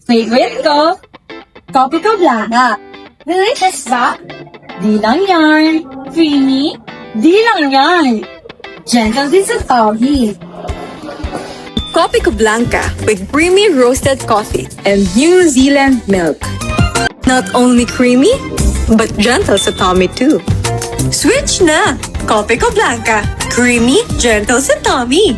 Favorite ko? Coffee ko Blanca. Delicious ba? Di lang yan. Creamy? Di lang yan. Gentle din sa coffee. Coffee ko Blanca with creamy roasted coffee and New Zealand milk. Not only creamy, but gentle sa tummy too. Switch na! Coffee ko Blanca. Creamy, gentle sa tummy.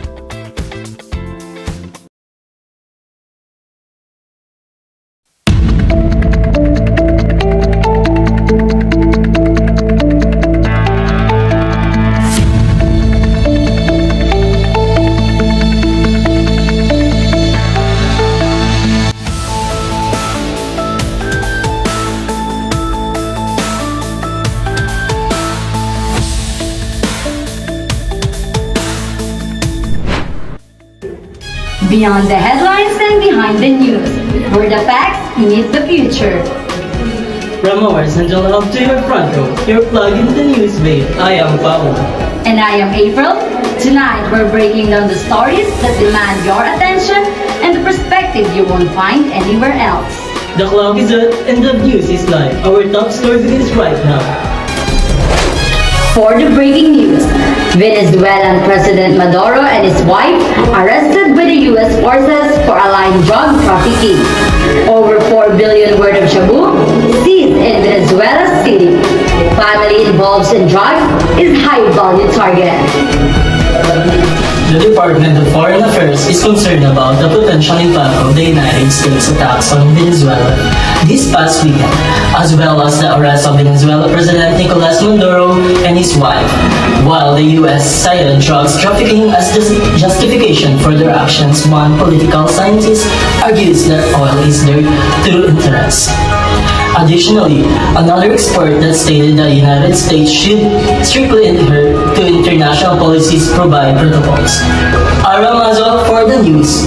Beyond the headlines and behind the news, where the facts meet the future. From our central hub to your front row, you're plugged into the news, babe. I am Paul. And I am April. Tonight, we're breaking down the stories that demand your attention and the perspective you won't find anywhere else. The clock is out and the news is live. Our top story begins right now. For the breaking news, Venezuelan President Maduro and his wife arrested by the U.S. forces for aligned drug trafficking. Over 4 billion worth of shabu seized in Venezuela City. Family involved in drugs is high-value target. The Department of Foreign Affairs is concerned about the potential impact of the United States attacks on Venezuela this past weekend, as well as the arrest of Venezuela President Nicolas Maduro and his wife, while the U.S. cited drugs trafficking as justification for their actions. One political scientist argues that oil is their true interest. Additionally, another expert that stated the United States should strictly adhere to international policies provide protocols. Ara Mazo for the news.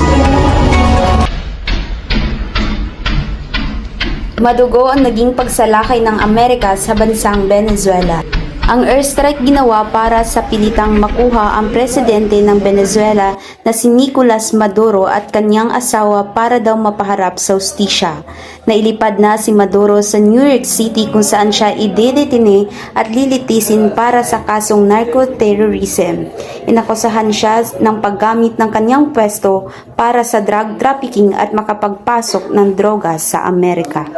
Madugo ang naging pagsalakay ng Amerika sa bansang Venezuela. Ang airstrike ginawa para sa pilitang makuha ang presidente ng Venezuela na si Nicolas Maduro at kanyang asawa para daw mapaharap sa hustisya. Nailipad na si Maduro sa New York City kung saan siya idedetine at lilitisin para sa kasong narco-terrorism. Inakusahan siya ng paggamit ng kanyang pwesto para sa drug trafficking at makapagpasok ng droga sa Amerika.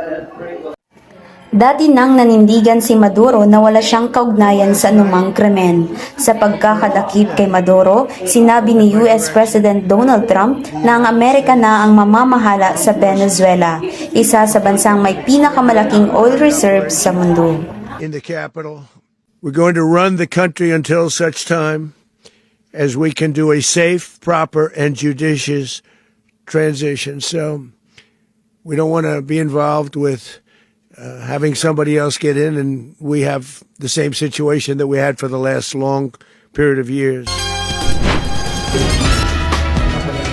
Dati nang nanindigan si Maduro na wala siyang kaugnayan sa anumang krimen. Sa pagkakadakip kay Maduro, sinabi ni US President Donald Trump na ang Amerika na ang mamamahala sa Venezuela, isa sa bansang may pinakamalaking oil reserves sa mundo. In the capital, we're going to run the country until such time as we can do a safe, proper, and judicious transition. So we don't want to be involved with having somebody else get in, and we have the same situation that we had for the last long period of years.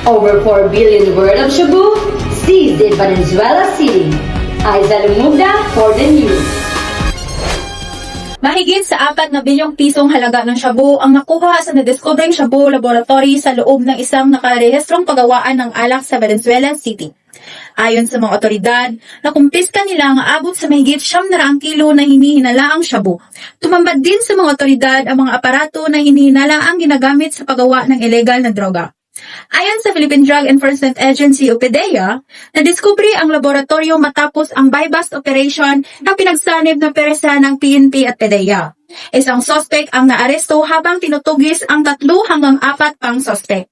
Over 4 billion worth of shabu seized in Venezuela City. Aiza Lumugda for the news. Mahigit sa 4 na bilyong pisong halaga ng shabu ang nakuha sa nadiskubreng shabu laboratory sa loob ng isang nakarehistrong paggawaan ng alak sa Venezuela City. Ayon sa mga otoridad, nakumpiska nila ang aabot sa mahigit 700 kilo na hinihinalaang shabu. Tumambad din sa mga otoridad ang mga aparato na hinihinalaang ginagamit sa paggawa ng ilegal na droga. Ayon sa Philippine Drug Enforcement Agency o PDEA, nadiskubre ang laboratorio matapos ang buy-bust operation na pinagsanib ng peresa ng PNP at PDEA. Isang sospek ang naaresto habang tinutugis ang 3 hanggang 4 pang sospek.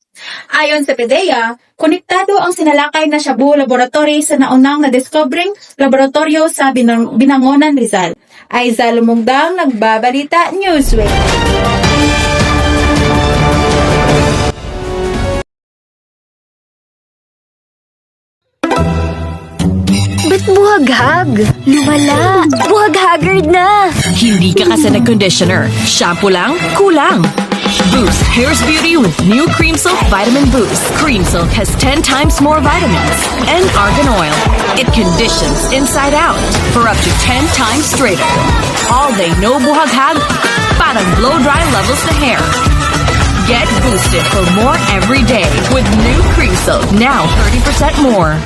Ayon sa PDEA, konektado ang sinalakay na shabu laboratory sa naunang nadiskubreng laboratorio sa Binangonan, Rizal. Aiza Lumugdang, Nagbabalita, Newsweek. Ba't buhaghag? Lumala! Buhaghagard na! Hindi ka kasi nag-conditioner. Shampoo lang? Kulang. Boost Hair's Beauty with new Cream Silk Vitamin Boost. Cream Silk has 10 times more vitamins and argan oil. It conditions inside out for up to 10 times straighter. All day no buhaghag, parang blow-dry levels to hair. Get boosted for more every day with new Cream Silk, now 30% more.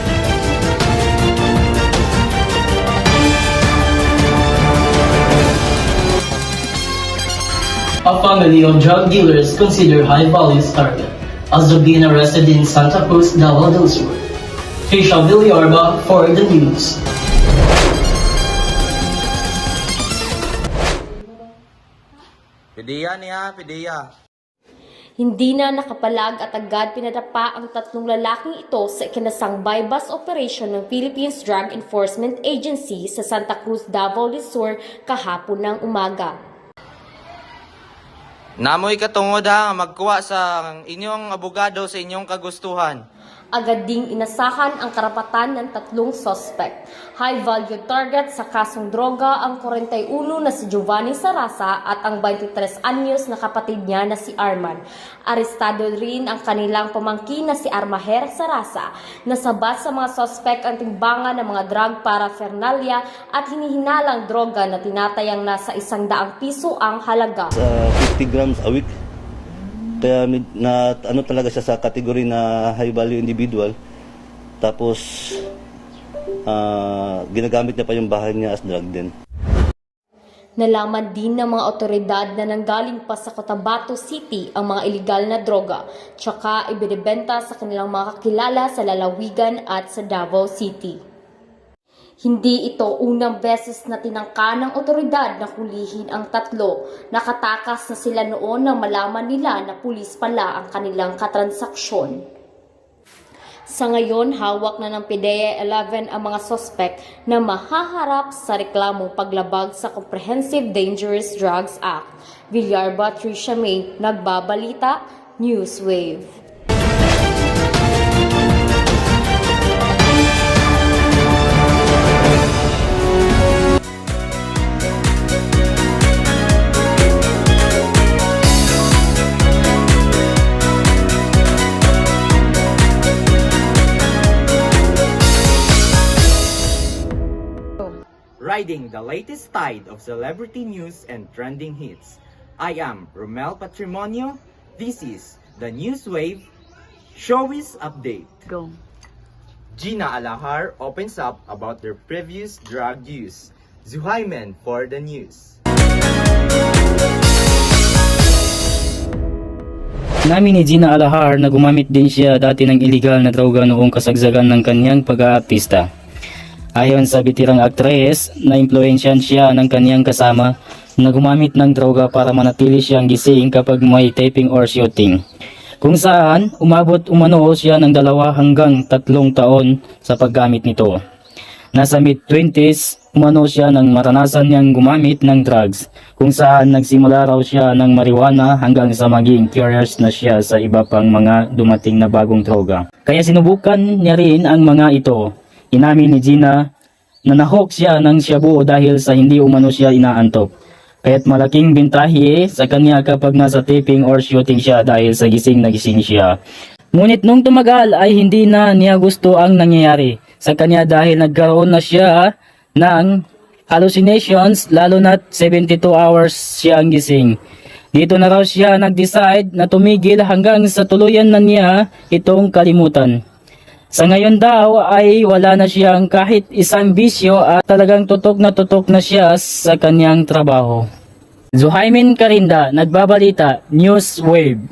family of drug dealers considered high-value target as of being arrested in Santa Cruz, Davao del Sur. Trisha Villarba for the news. Pidiya niya, pidiya. Hindi na nakapalag at agad pinadapa ang tatlong lalaking ito sa ikinasang bypass operation ng Philippines Drug Enforcement Agency sa Santa Cruz, Davao del Sur kahapon ng umaga. Namoy katungod ha, magkuha sa inyong abogado sa inyong kagustuhan. Agad ding inasahan ang karapatan ng tatlong suspect. High-value target sa kasong droga ang 41 na si Giovanni Sarasa at ang 23 anyos na kapatid niya na si Arman. Arestado rin ang kanilang pamangkin na si Armaher Sarasa. Nasabat sa mga suspect ang timbangan ng mga drug paraphernalia at hinihinalang droga na tinatayang nasa 100 piso ang halaga. 50 grams a week. Kaya na ano talaga siya sa kategory na high value individual. Tapos ginagamit niya pa yung bahay niya as drug den. Nalaman din ng mga otoridad na nanggaling pa sa Cotabato City ang mga iligal na droga, tsaka ibinibenta sa kanilang mga kakilala sa lalawigan at sa Davao City. Hindi ito unang beses na tinangka ng otoridad na hulihin ang tatlo. Nakatakas na sila noon nang malaman nila na pulis pala ang kanilang katransaksyon. Sa ngayon, hawak na ng PDEA 11 ang mga suspect na mahaharap sa reklamong paglabag sa Comprehensive Dangerous Drugs Act. Villarba, Trisha May, Nagbabalita, Newswave. Riding the latest tide of celebrity news and trending hits. I am Romel Patrimonio. This is the Newswave Showbiz Update. Go. Gina Alahar opens up about their previous drug use. Zuhaimen for the news. Namin ni Gina Alahar na gumamit din siya dati ng iligal na droga noong kasagsagan ng kanyang pag-aartista. Ayon sa bitirang aktres, na-impluensyan siya ng kanyang kasama na gumamit ng droga para manatili siyang gising kapag may taping or shooting. Kung saan, umabot umano siya ng 2 hanggang 3 taon sa paggamit nito. Nasa mid-20s, umano siya nang maranasan niyang gumamit ng drugs, kung saan nagsimula raw siya ng marijuana hanggang sa maging curious na siya sa iba pang mga dumating na bagong droga. Kaya sinubukan niya rin ang mga ito. Inamin ni Gina na nahok siya ng shabu dahil sa hindi umano siya inaantok. Kaya't malaking bintahe sa kanya kapag nasa taping or shooting siya dahil sa gising na gising siya. Ngunit nung tumagal ay hindi na niya gusto ang nangyayari sa kanya dahil nagkaroon na siya ng hallucinations lalo na't 72 hours siya ang gising. Dito na raw siya nag-decide na tumigil hanggang sa tuluyan na niya itong kalimutan. Sa ngayon daw ay wala na siyang kahit isang bisyo at talagang tutok na siya sa kanyang trabaho. Zuhaimen Karinda, Nagbabalita, Newswave.